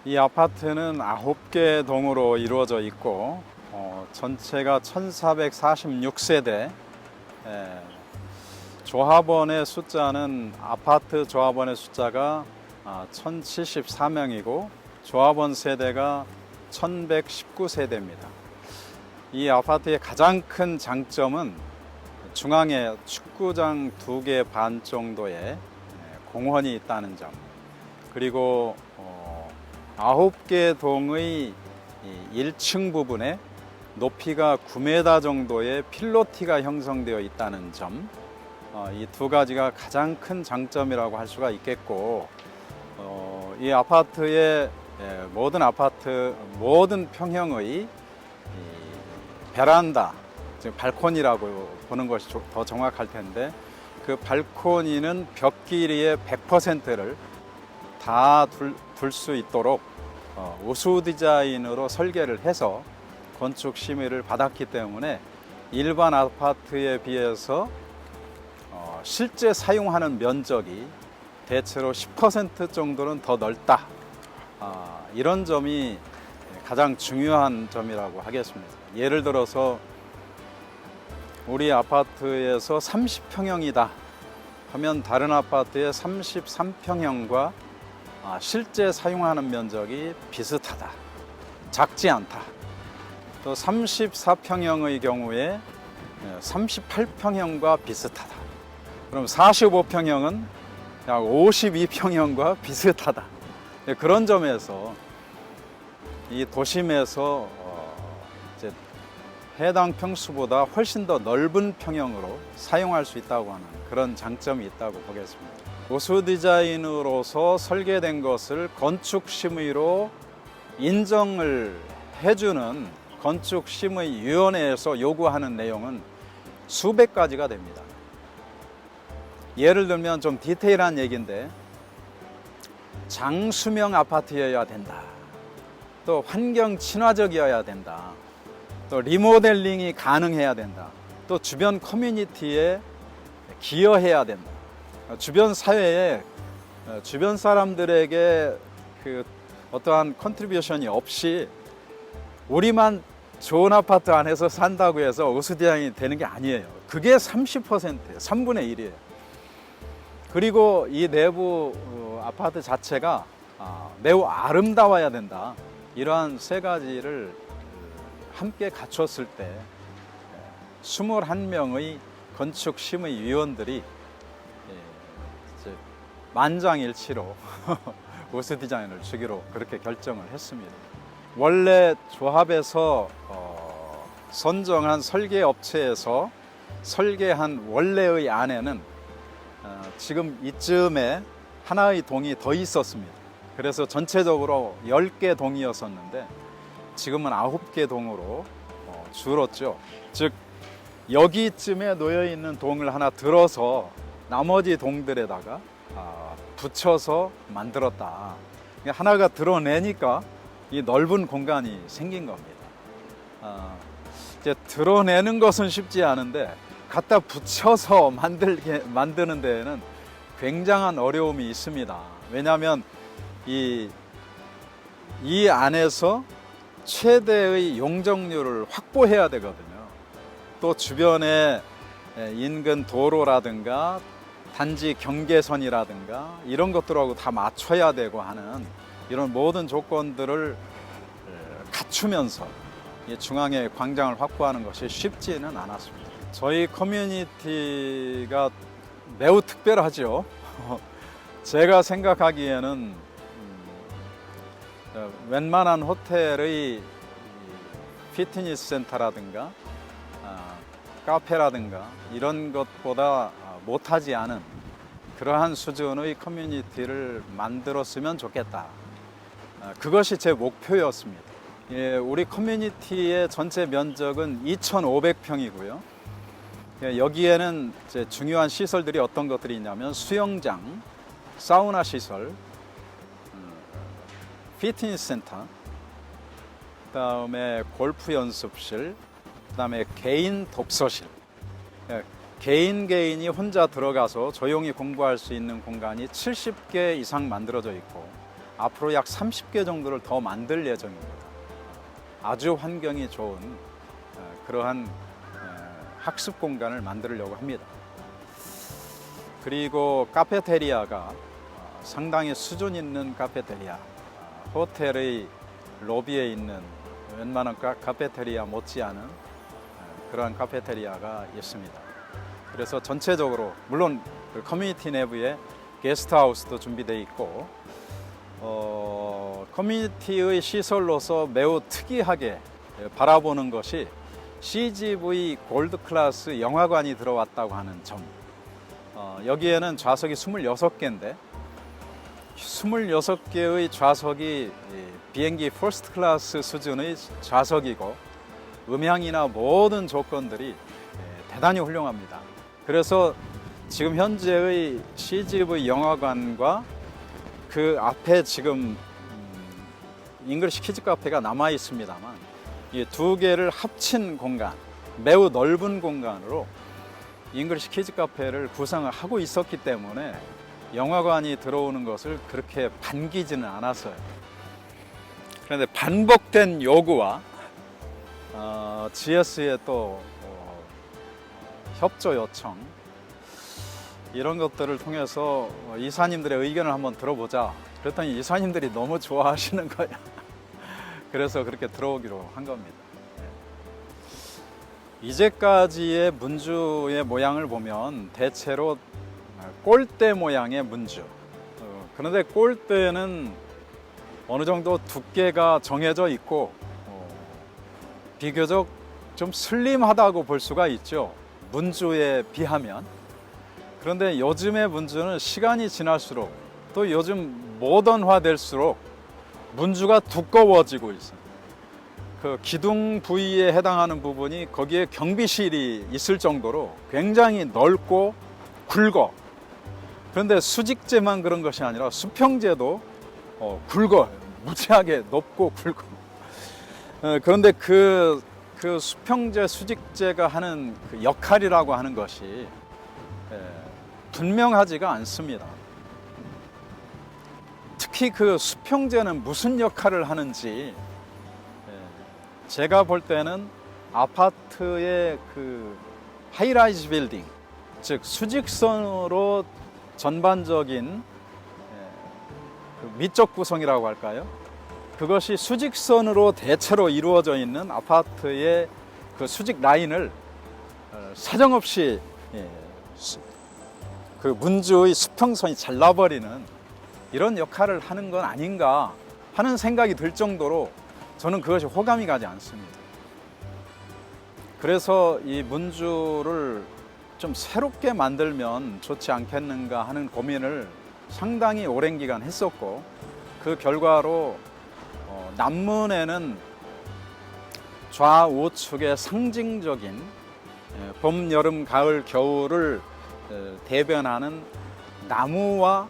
이 아파트는 9개 동으로 이루어져 있고 전체가 1446세대, 조합원의 숫자는 아파트 조합원의 숫자가 1074명이고 조합원 세대가 1119세대입니다. 이 아파트의 가장 큰 장점은 중앙에 축구장 2개 반 정도의 공원이 있다는 점, 그리고 9개 동의 1층 부분에 높이가 9m 정도의 필로티가 형성되어 있다는 점, 이 두 가지가 가장 큰 장점이라고 할 수가 있겠고, 이 아파트의 모든 평형의 베란다, 즉 발코니라고 보는 것이 더 정확할 텐데, 그 발코니는 벽 길이의 100%를 다 둘 수 있도록 우수 디자인으로 설계를 해서 건축 심의를 받았기 때문에 일반 아파트에 비해서 실제 사용하는 면적이 대체로 10% 정도는 더 넓다, 이런 점이 가장 중요한 점이라고 하겠습니다. 예를 들어서 우리 아파트에서 30평형이다 하면 다른 아파트의 33평형과 실제 사용하는 면적이 비슷하다, 작지 않다. 또 34평형의 경우에 38평형과 비슷하다. 그럼 45평형은 약 52평형과 비슷하다. 그런 점에서 이 도심에서 이제 해당 평수보다 훨씬 더 넓은 평형으로 사용할 수 있다고 하는 그런 장점이 있다고 보겠습니다. 우수 디자인으로서 설계된 것을 건축심의로 인정을 해주는 건축심의위원회에서 요구하는 내용은 수백 가지가 됩니다. 예를 들면 좀 디테일한 얘기인데, 장수명 아파트여야 된다, 또 환경 친화적이어야 된다, 또 리모델링이 가능해야 된다, 또 주변 커뮤니티에 기여해야 된다, 주변 사회에 주변 사람들에게 그 어떠한 컨트리뷰션이 없이 우리만 좋은 아파트 안에서 산다고 해서 우수 디자인이 되는 게 아니에요. 그게 30%예요. 3분의 1이에요. 그리고 이 내부 아파트 자체가 매우 아름다워야 된다. 이러한 세 가지를 함께 갖췄을 때 21명의 건축심의위원들이 만장일치로 우수 디자인을 주기로 그렇게 결정을 했습니다. 원래 조합에서 선정한 설계 업체에서 설계한 원래의 안에는 지금 이쯤에 하나의 동이 더 있었습니다. 그래서 전체적으로 10개 동이었었는데 지금은 9개 동으로 줄었죠. 즉 여기쯤에 놓여 있는 동을 하나 들어서 나머지 동들에다가 붙여서 만들었다. 하나가 드러내니까 이 넓은 공간이 생긴 겁니다. 이제 드러내는 것은 쉽지 않은데 갖다 붙여서 만드는 데에는 굉장한 어려움이 있습니다. 왜냐하면 이 안에서 최대의 용적률을 확보해야 되거든요. 또 주변에 인근 도로라든가 단지 경계선이라든가 이런 것들하고 다 맞춰야 되고 하는 이런 모든 조건들을 갖추면서 중앙에 광장을 확보하는 것이 쉽지는 않았습니다. 저희 커뮤니티가 매우 특별하죠. 제가 생각하기에는 웬만한 호텔의 피트니스 센터라든가 카페라든가 이런 것보다 못하지 않은 그러한 수준의 커뮤니티를 만들었으면 좋겠다. 그것이 제 목표였습니다. 우리 커뮤니티의 전체 면적은 2,500평이고요. 여기에는 이제 중요한 시설들이 어떤 것들이 있냐면 수영장, 사우나 시설, 피트니스 센터, 그다음에 골프 연습실, 그다음에 개인 독서실. 개인이 혼자 들어가서 조용히 공부할 수 있는 공간이 70개 이상 만들어져 있고, 앞으로 약 30개 정도를 더 만들 예정입니다. 아주 환경이 좋은 그러한 학습 공간을 만들려고 합니다. 그리고 카페테리아가 상당히 수준 있는 카페테리아, 호텔의 로비에 있는 웬만한 카페테리아 못지않은 그러한 카페테리아가 있습니다. 그래서 전체적으로 물론 그 커뮤니티 내부에 게스트하우스도 준비되어 있고 커뮤니티의 시설로서 매우 특이하게 바라보는 것이 CGV 골드 클래스 영화관이 들어왔다고 하는 점. 여기에는 좌석이 26개인데 26개의 좌석이 비행기 퍼스트 클래스 수준의 좌석이고 음향이나 모든 조건들이 대단히 훌륭합니다. 그래서 지금 현재의 CGV 영화관과 그 앞에 지금 잉글리시 키즈 카페가 남아 있습니다만 이 두 개를 합친 공간, 매우 넓은 공간으로 잉글리시 키즈 카페를 구성을 하고 있었기 때문에 영화관이 들어오는 것을 그렇게 반기지는 않았어요. 그런데 반복된 요구와 GS의 또 협조 요청 이런 것들을 통해서 이사님들의 의견을 한번 들어보자. 그랬더니 이사님들이 너무 좋아하시는 거야. 그래서 그렇게 들어오기로 한 겁니다. 이제까지의 문주의 모양을 보면 대체로 골대 모양의 문주. 그런데 골대는 어느 정도 두께가 정해져 있고 비교적 좀 슬림하다고 볼 수가 있죠. 문주에 비하면. 그런데 요즘의 문주는 시간이 지날수록 또 요즘 모던화될수록 문주가 두꺼워지고 있어요. 그 기둥 부위에 해당하는 부분이 거기에 경비실이 있을 정도로 굉장히 넓고 굵어. 그런데 수직재만 그런 것이 아니라 수평재도 굵어요. 무지하게 높고 굵어. 그런데 그 수평재, 수직재가 하는 그 역할이라고 하는 것이 분명하지가 않습니다. 특히 그 수평재는 무슨 역할을 하는지 제가 볼 때는 아파트의 그 하이라이즈 빌딩, 즉 수직선으로 전반적인 미적 구성이라고 할까요? 그것이 수직선으로 대체로 이루어져 있는 아파트의 그 수직 라인을 사정없이 그 문주의 수평선이 잘라버리는 이런 역할을 하는 건 아닌가 하는 생각이 들 정도로 저는 그것이 호감이 가지 않습니다. 그래서 이 문주를 좀 새롭게 만들면 좋지 않겠는가 하는 고민을 상당히 오랜 기간 했었고 그 결과로 남문에는 좌우측의 상징적인 봄, 여름, 가을, 겨울을 대변하는 나무와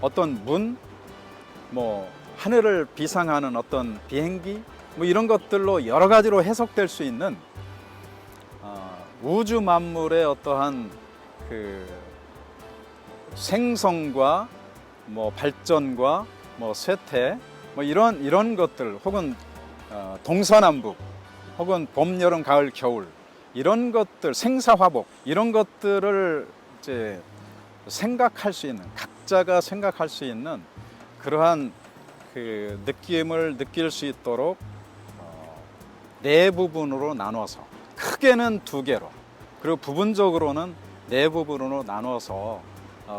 어떤 문, 하늘을 비상하는 어떤 비행기, 이런 것들로 여러 가지로 해석될 수 있는 우주 만물의 어떠한 그 생성과 발전과 쇠퇴, 이런 것들, 혹은 동서남북, 혹은 봄, 여름, 가을, 겨울 이런 것들, 생사화복 이런 것들을 이제 생각할 수 있는, 각자가 생각할 수 있는 그러한 그 느낌을 느낄 수 있도록 네 부분으로 나눠서, 크게는 두 개로, 그리고 부분적으로는 네 부분으로 나눠서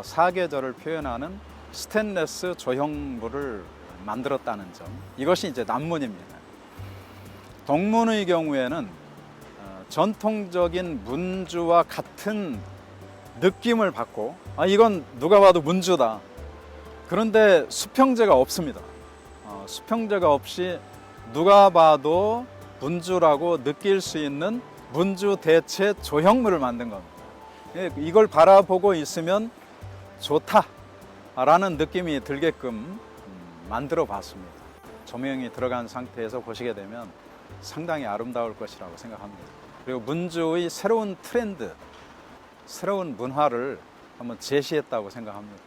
사계절을 표현하는 스테인레스 조형물을 만들었다는 점, 이것이 이제 남문입니다. 동문의 경우에는 전통적인 문주와 같은 느낌을 받고 이건 누가 봐도 문주다. 그런데 수평재가 없습니다. 수평재가 없이 누가 봐도 문주라고 느낄 수 있는 문주 대체 조형물을 만든 겁니다. 이걸 바라보고 있으면 좋다라는 느낌이 들게끔 만들어 봤습니다. 조명이 들어간 상태에서 보시게 되면 상당히 아름다울 것이라고 생각합니다. 그리고 문주의 새로운 트렌드, 새로운 문화를 한번 제시했다고 생각합니다.